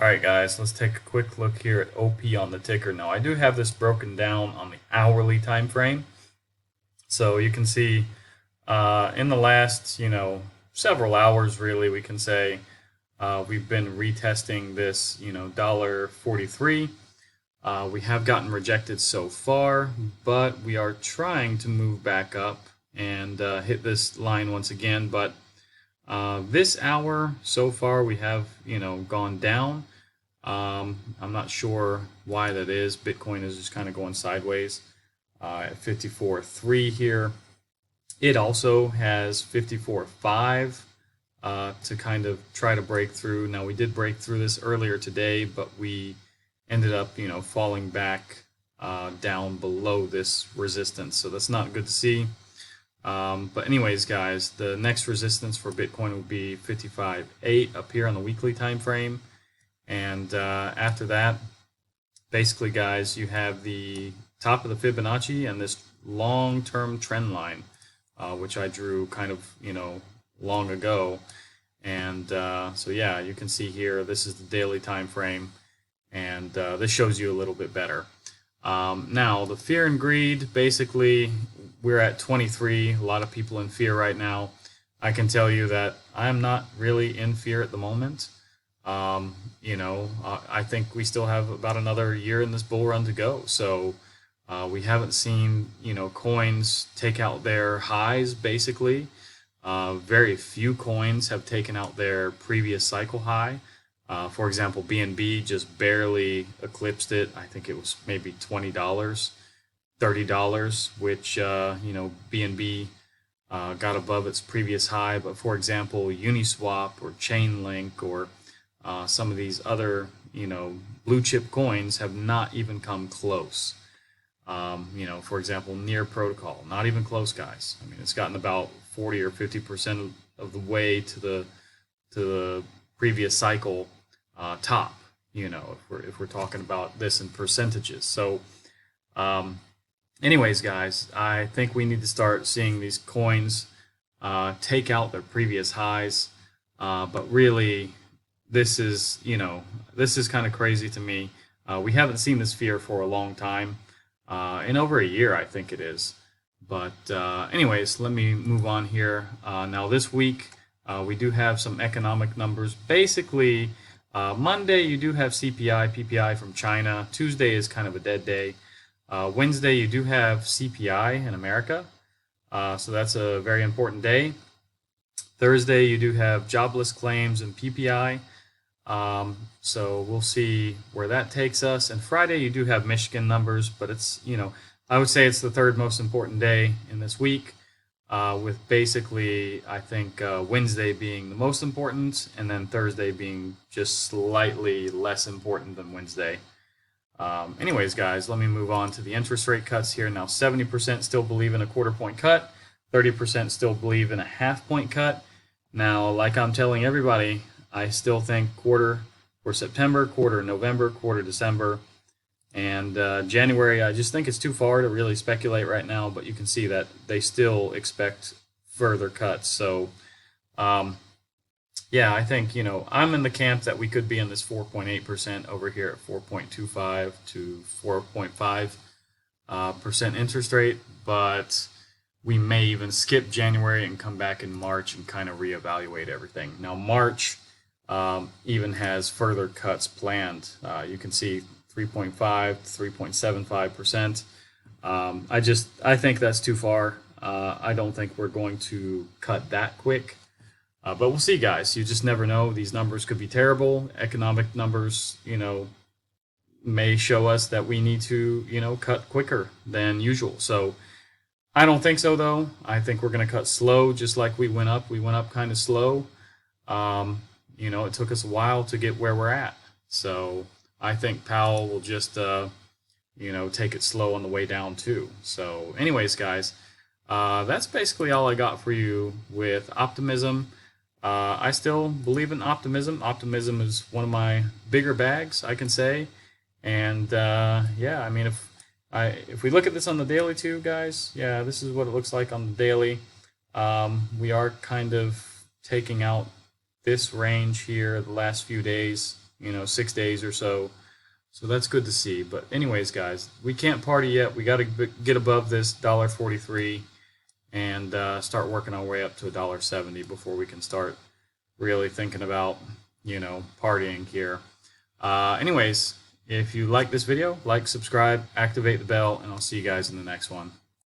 Alright guys, let's take a quick look here at OP on the ticker. Now I do have this broken down on the hourly time frame. So you can see in the last, several hours really, we can say we've been retesting this, $1.43. We have gotten rejected so far, but we are trying to move back up and hit this line once again. But this hour so far we have, gone down. I'm not sure why that is. Bitcoin is just kind of going sideways at 54.3 here. It also has 54.5 to kind of try to break through. Now we did break through this earlier today, but we ended up, falling back down below this resistance. So that's not good to see. But anyways, guys, the next resistance for Bitcoin will be 55.8 up here on the weekly time frame. And after that, basically, guys, you have the top of the Fibonacci and this long-term trend line, which I drew kind of, long ago. And so, yeah, you can see here, this is the daily time frame, and this shows you a little bit better. Now, the fear and greed, basically, we're at 23. A lot of people in fear right now. I can tell you that I'm not really in fear at the moment. I think we still have about another year in this bull run to go. So we haven't seen, coins take out their highs, basically. Very few coins have taken out their previous cycle high. For example, BNB just barely eclipsed it. I think it was maybe $20, $30, which, BNB got above its previous high. But for example, Uniswap or Chainlink or some of these other, blue chip coins have not even come close. For example, Near Protocol, not even close, guys. I mean, it's gotten about 40 or 50% of the way to the previous cycle top. If we're talking about this in percentages. So, anyways, guys, I think we need to start seeing these coins take out their previous highs, but really. This is kind of crazy to me. We haven't seen this fear for a long time, in over a year, I think it is. But anyways, let me move on here. Now this week, we do have some economic numbers. Basically, Monday you do have CPI, PPI from China. Tuesday is kind of a dead day. Wednesday you do have CPI in America, so that's a very important day. Thursday you do have jobless claims and PPI. So we'll see where that takes us. And Friday you do have Michigan numbers, but it's, I would say it's the third most important day in this week, with basically, I think, Wednesday being the most important, and then Thursday being just slightly less important than Wednesday. Anyways, guys, let me move on to the interest rate cuts here. Now, 70% still believe in a quarter-point cut, 30% still believe in a half-point cut. Now, like I'm telling everybody, I still think quarter for September, quarter November, quarter December, and January. I just think it's too far to really speculate right now, but you can see that they still expect further cuts. So, yeah, I think, I'm in the camp that we could be in this 4.8% over here at 4.25 to 4.5% interest rate, but we may even skip January and come back in March and kind of reevaluate everything. Now, March even has further cuts planned. You can see 3.5 to 3.75%. I think that's too far. I don't think we're going to cut that quick. But we'll see, guys. You just never know. These numbers could be terrible. Economic numbers, may show us that we need to, cut quicker than usual. So I don't think so, though. I think we're going to cut slow, just like we went up. We went up kind of slow. It took us a while to get where we're at. So I think Powell will just, take it slow on the way down, too. So anyways, guys, that's basically all I got for you with Optimism. I still believe in Optimism. Optimism is one of my bigger bags, I can say. And, yeah, I mean, if we look at this on the daily, too, guys, yeah, this is what it looks like on the daily. We are kind of taking out this range here the last few days. 6 days or so. So that's good to see. But anyways, guys, we can't party yet. We got to get above this $1.43 and start working our way up to $1.70 before we can start really thinking about, partying here. Anyways, if you like this video, like, subscribe, activate the bell, and I'll see you guys in the next one.